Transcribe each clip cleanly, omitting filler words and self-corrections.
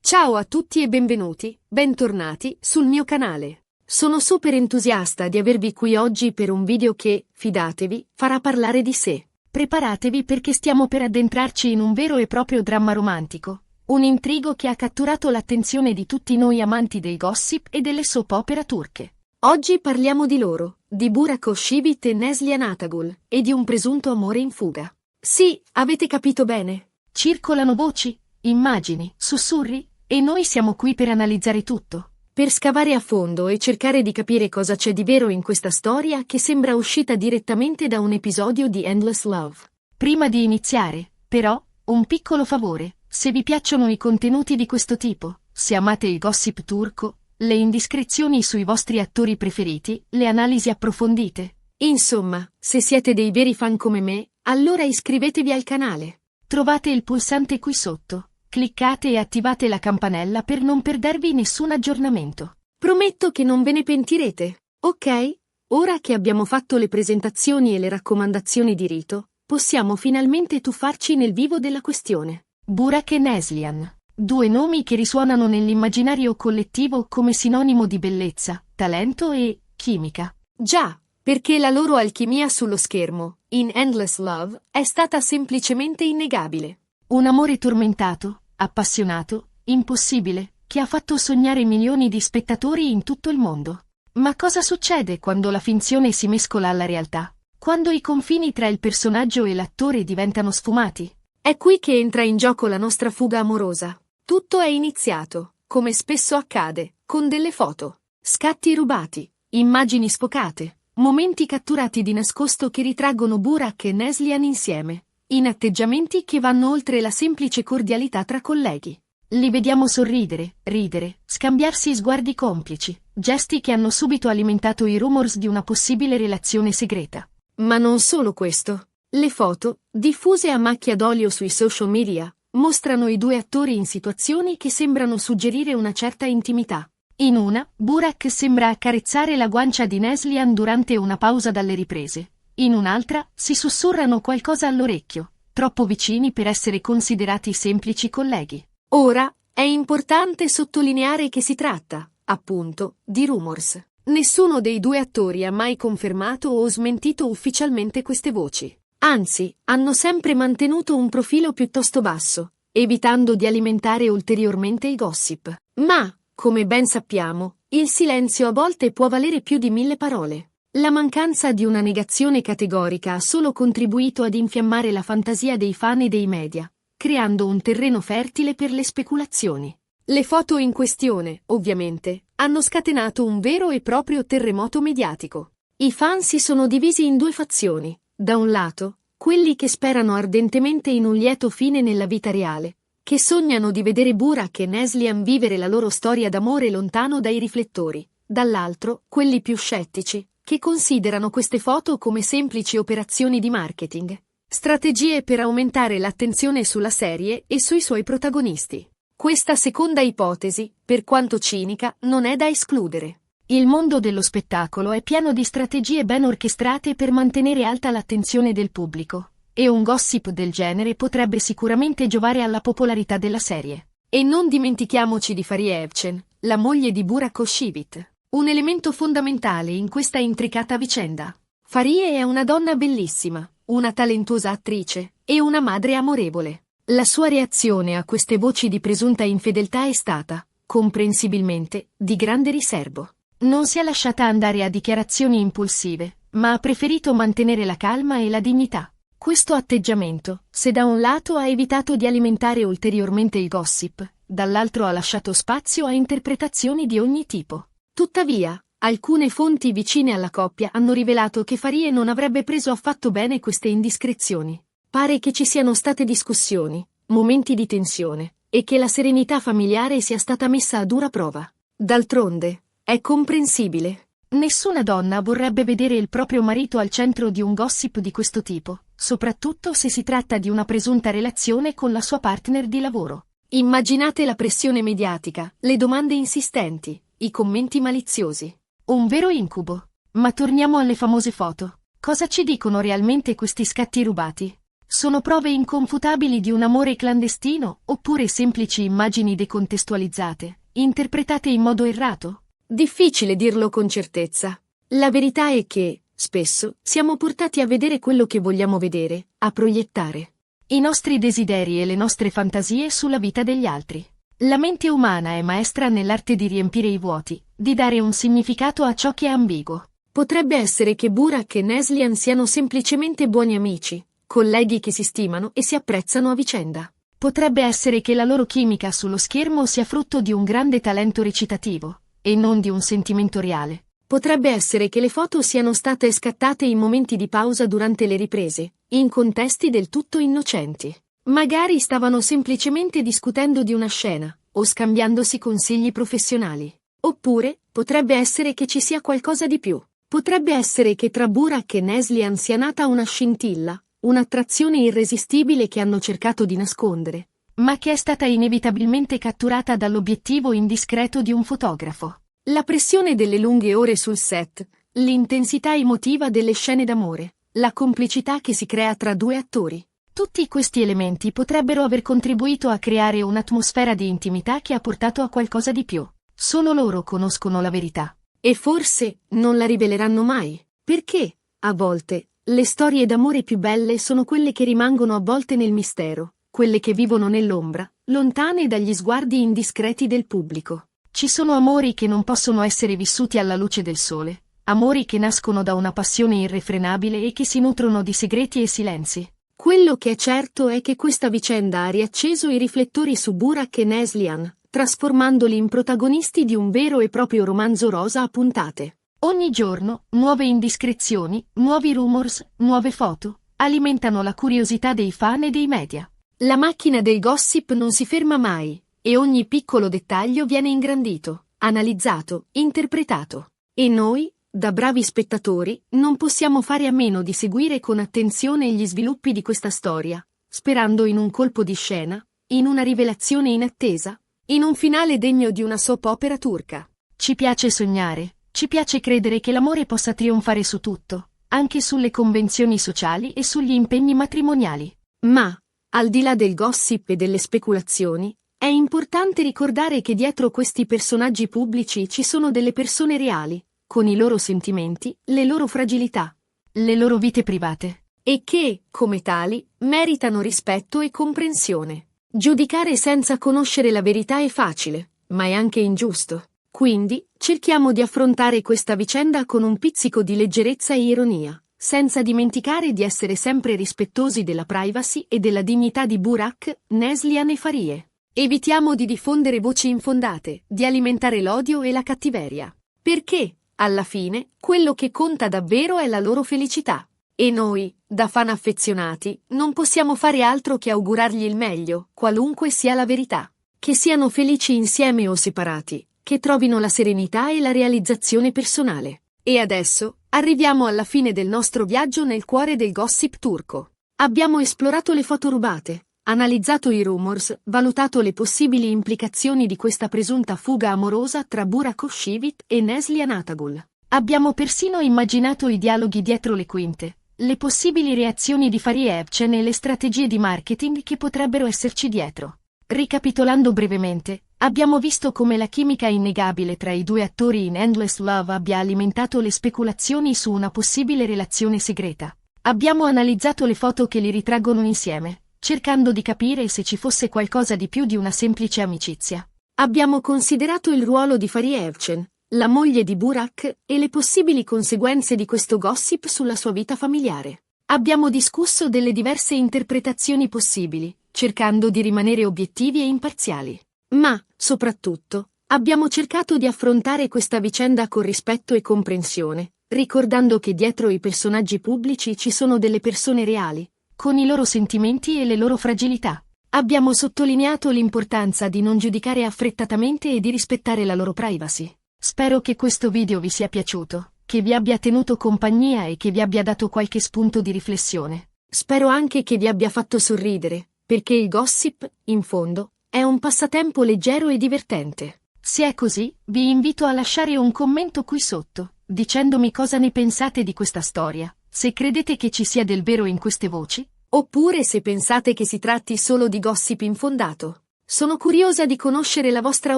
Ciao a tutti e bentornati sul mio canale. Sono super entusiasta di avervi qui oggi per un video che, fidatevi, farà parlare di sé. Preparatevi perché stiamo per addentrarci in un vero e proprio dramma romantico, un intrigo che ha catturato l'attenzione di tutti noi amanti dei gossip e delle soap opera turche. Oggi parliamo di loro, di Burak Özçivit e Neslihan Atagul, e di un presunto amore in fuga. Sì, avete capito bene. Circolano voci, immagini, sussurri, e noi siamo qui per analizzare tutto, per scavare a fondo e cercare di capire cosa c'è di vero in questa storia che sembra uscita direttamente da un episodio di Endless Love. Prima di iniziare, però, un piccolo favore: se vi piacciono i contenuti di questo tipo, se amate il gossip turco, le indiscrezioni sui vostri attori preferiti, le analisi approfondite, insomma, se siete dei veri fan come me, allora iscrivetevi al canale. Trovate il pulsante qui sotto. Cliccate e attivate la campanella per non perdervi nessun aggiornamento. Prometto che non ve ne pentirete, ok? Ora che abbiamo fatto le presentazioni e le raccomandazioni di rito, possiamo finalmente tuffarci nel vivo della questione. Burak e Neslihan. Due nomi che risuonano nell'immaginario collettivo come sinonimo di bellezza, talento e chimica. Già, perché la loro alchimia sullo schermo, in Endless Love, è stata semplicemente innegabile. Un amore tormentato, appassionato, impossibile, che ha fatto sognare milioni di spettatori in tutto il mondo. Ma cosa succede quando la finzione si mescola alla realtà? Quando i confini tra il personaggio e l'attore diventano sfumati? È qui che entra in gioco la nostra fuga amorosa. Tutto è iniziato, come spesso accade, con delle foto, scatti rubati, immagini sfocate, momenti catturati di nascosto che ritraggono Burak e Neslihan insieme, in atteggiamenti che vanno oltre la semplice cordialità tra colleghi. Li vediamo sorridere, ridere, scambiarsi sguardi complici, gesti che hanno subito alimentato i rumors di una possibile relazione segreta. Ma non solo questo. Le foto, diffuse a macchia d'olio sui social media, mostrano i due attori in situazioni che sembrano suggerire una certa intimità. In una, Burak sembra accarezzare la guancia di Neslihan durante una pausa dalle riprese. In un'altra, si sussurrano qualcosa all'orecchio, troppo vicini per essere considerati semplici colleghi. Ora, è importante sottolineare che si tratta, appunto, di rumors. Nessuno dei due attori ha mai confermato o smentito ufficialmente queste voci. Anzi, hanno sempre mantenuto un profilo piuttosto basso, evitando di alimentare ulteriormente i gossip. Ma, come ben sappiamo, il silenzio a volte può valere più di 1000 parole. La mancanza di una negazione categorica ha solo contribuito ad infiammare la fantasia dei fan e dei media, creando un terreno fertile per le speculazioni. Le foto in questione, ovviamente, hanno scatenato un vero e proprio terremoto mediatico. I fan si sono divisi in due fazioni: da un lato, quelli che sperano ardentemente in un lieto fine nella vita reale, che sognano di vedere Burak e Neslihan vivere la loro storia d'amore lontano dai riflettori; dall'altro, quelli più scettici, che considerano queste foto come semplici operazioni di marketing, strategie per aumentare l'attenzione sulla serie e sui suoi protagonisti. Questa seconda ipotesi, per quanto cinica, non è da escludere. Il mondo dello spettacolo è pieno di strategie ben orchestrate per mantenere alta l'attenzione del pubblico, e un gossip del genere potrebbe sicuramente giovare alla popolarità della serie. E non dimentichiamoci di Fariye Evcen, la moglie di Burak Özçivit. Un elemento fondamentale in questa intricata vicenda. Fariye è una donna bellissima, una talentuosa attrice e una madre amorevole. La sua reazione a queste voci di presunta infedeltà è stata, comprensibilmente, di grande riservo. Non si è lasciata andare a dichiarazioni impulsive, ma ha preferito mantenere la calma e la dignità. Questo atteggiamento, se da un lato ha evitato di alimentare ulteriormente il gossip, dall'altro ha lasciato spazio a interpretazioni di ogni tipo. Tuttavia, alcune fonti vicine alla coppia hanno rivelato che Fariye non avrebbe preso affatto bene queste indiscrezioni. Pare che ci siano state discussioni, momenti di tensione, e che la serenità familiare sia stata messa a dura prova. D'altronde, è comprensibile. Nessuna donna vorrebbe vedere il proprio marito al centro di un gossip di questo tipo, soprattutto se si tratta di una presunta relazione con la sua partner di lavoro. Immaginate la pressione mediatica, le domande insistenti, i commenti maliziosi. Un vero incubo. Ma torniamo alle famose foto. Cosa ci dicono realmente questi scatti rubati? Sono prove inconfutabili di un amore clandestino, oppure semplici immagini decontestualizzate, interpretate in modo errato? Difficile dirlo con certezza. La verità è che, spesso, siamo portati a vedere quello che vogliamo vedere, a proiettare i nostri desideri e le nostre fantasie sulla vita degli altri. La mente umana è maestra nell'arte di riempire i vuoti, di dare un significato a ciò che è ambiguo. Potrebbe essere che Burak e Neslihan siano semplicemente buoni amici, colleghi che si stimano e si apprezzano a vicenda. Potrebbe essere che la loro chimica sullo schermo sia frutto di un grande talento recitativo, e non di un sentimento reale. Potrebbe essere che le foto siano state scattate in momenti di pausa durante le riprese, in contesti del tutto innocenti. Magari stavano semplicemente discutendo di una scena, o scambiandosi consigli professionali. Oppure, potrebbe essere che ci sia qualcosa di più. Potrebbe essere che tra Burak e Neslihan sia nata una scintilla, un'attrazione irresistibile che hanno cercato di nascondere, ma che è stata inevitabilmente catturata dall'obiettivo indiscreto di un fotografo. La pressione delle lunghe ore sul set, l'intensità emotiva delle scene d'amore, la complicità che si crea tra due attori. Tutti questi elementi potrebbero aver contribuito a creare un'atmosfera di intimità che ha portato a qualcosa di più. Solo loro conoscono la verità. E forse non la riveleranno mai. Perché, a volte, le storie d'amore più belle sono quelle che rimangono avvolte nel mistero, quelle che vivono nell'ombra, lontane dagli sguardi indiscreti del pubblico. Ci sono amori che non possono essere vissuti alla luce del sole, amori che nascono da una passione irrefrenabile e che si nutrono di segreti e silenzi. Quello che è certo è che questa vicenda ha riacceso i riflettori su Burak e Neslihan, trasformandoli in protagonisti di un vero e proprio romanzo rosa a puntate. Ogni giorno, nuove indiscrezioni, nuovi rumors, nuove foto, alimentano la curiosità dei fan e dei media. La macchina del gossip non si ferma mai, e ogni piccolo dettaglio viene ingrandito, analizzato, interpretato. E noi, da bravi spettatori, non possiamo fare a meno di seguire con attenzione gli sviluppi di questa storia, sperando in un colpo di scena, in una rivelazione inattesa, in un finale degno di una soap opera turca. Ci piace sognare, ci piace credere che l'amore possa trionfare su tutto, anche sulle convenzioni sociali e sugli impegni matrimoniali. Ma, al di là del gossip e delle speculazioni, è importante ricordare che dietro questi personaggi pubblici ci sono delle persone reali, con i loro sentimenti, le loro fragilità, le loro vite private, e che, come tali, meritano rispetto e comprensione. Giudicare senza conoscere la verità è facile, ma è anche ingiusto. Quindi, cerchiamo di affrontare questa vicenda con un pizzico di leggerezza e ironia, senza dimenticare di essere sempre rispettosi della privacy e della dignità di Burak, Neslihan e Farie. Evitiamo di diffondere voci infondate, di alimentare l'odio e la cattiveria. Perché, alla fine, quello che conta davvero è la loro felicità. E noi, da fan affezionati, non possiamo fare altro che augurargli il meglio, qualunque sia la verità. Che siano felici insieme o separati, che trovino la serenità e la realizzazione personale. E adesso, arriviamo alla fine del nostro viaggio nel cuore del gossip turco. Abbiamo esplorato le foto rubate, analizzato i rumors, valutato le possibili implicazioni di questa presunta fuga amorosa tra Burak Özçivit e Neslihan Atagul. Abbiamo persino immaginato i dialoghi dietro le quinte, le possibili reazioni di Farie Evcen e le strategie di marketing che potrebbero esserci dietro. Ricapitolando brevemente, abbiamo visto come la chimica innegabile tra i due attori in Endless Love abbia alimentato le speculazioni su una possibile relazione segreta. Abbiamo analizzato le foto che li ritraggono insieme, cercando di capire se ci fosse qualcosa di più di una semplice amicizia. Abbiamo considerato il ruolo di Farie Evcen, la moglie di Burak, e le possibili conseguenze di questo gossip sulla sua vita familiare. Abbiamo discusso delle diverse interpretazioni possibili, cercando di rimanere obiettivi e imparziali. Ma, soprattutto, abbiamo cercato di affrontare questa vicenda con rispetto e comprensione, ricordando che dietro i personaggi pubblici ci sono delle persone reali, con i loro sentimenti e le loro fragilità. Abbiamo sottolineato l'importanza di non giudicare affrettatamente e di rispettare la loro privacy. Spero che questo video vi sia piaciuto, che vi abbia tenuto compagnia e che vi abbia dato qualche spunto di riflessione. Spero anche che vi abbia fatto sorridere, perché il gossip, in fondo, è un passatempo leggero e divertente. Se è così, vi invito a lasciare un commento qui sotto, dicendomi cosa ne pensate di questa storia, se credete che ci sia del vero in queste voci, Oppure se pensate che si tratti solo di gossip infondato. Sono curiosa di conoscere la vostra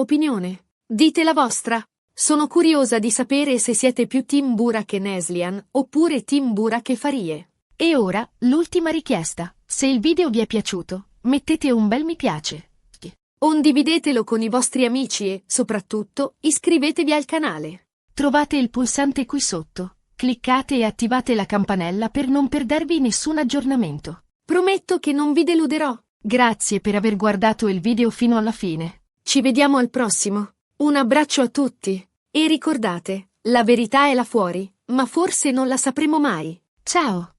opinione. Dite la vostra. Sono curiosa di sapere se siete più team Burak e Neslihan oppure team Burak e Farie. E ora, l'ultima richiesta. Se il video vi è piaciuto, mettete un bel mi piace. Condividetelo con i vostri amici e, soprattutto, iscrivetevi al canale. Trovate il pulsante qui sotto. Cliccate e attivate la campanella per non perdervi nessun aggiornamento. Prometto che non vi deluderò. Grazie per aver guardato il video fino alla fine. Ci vediamo al prossimo. Un abbraccio a tutti. E ricordate, la verità è là fuori, ma forse non la sapremo mai. Ciao!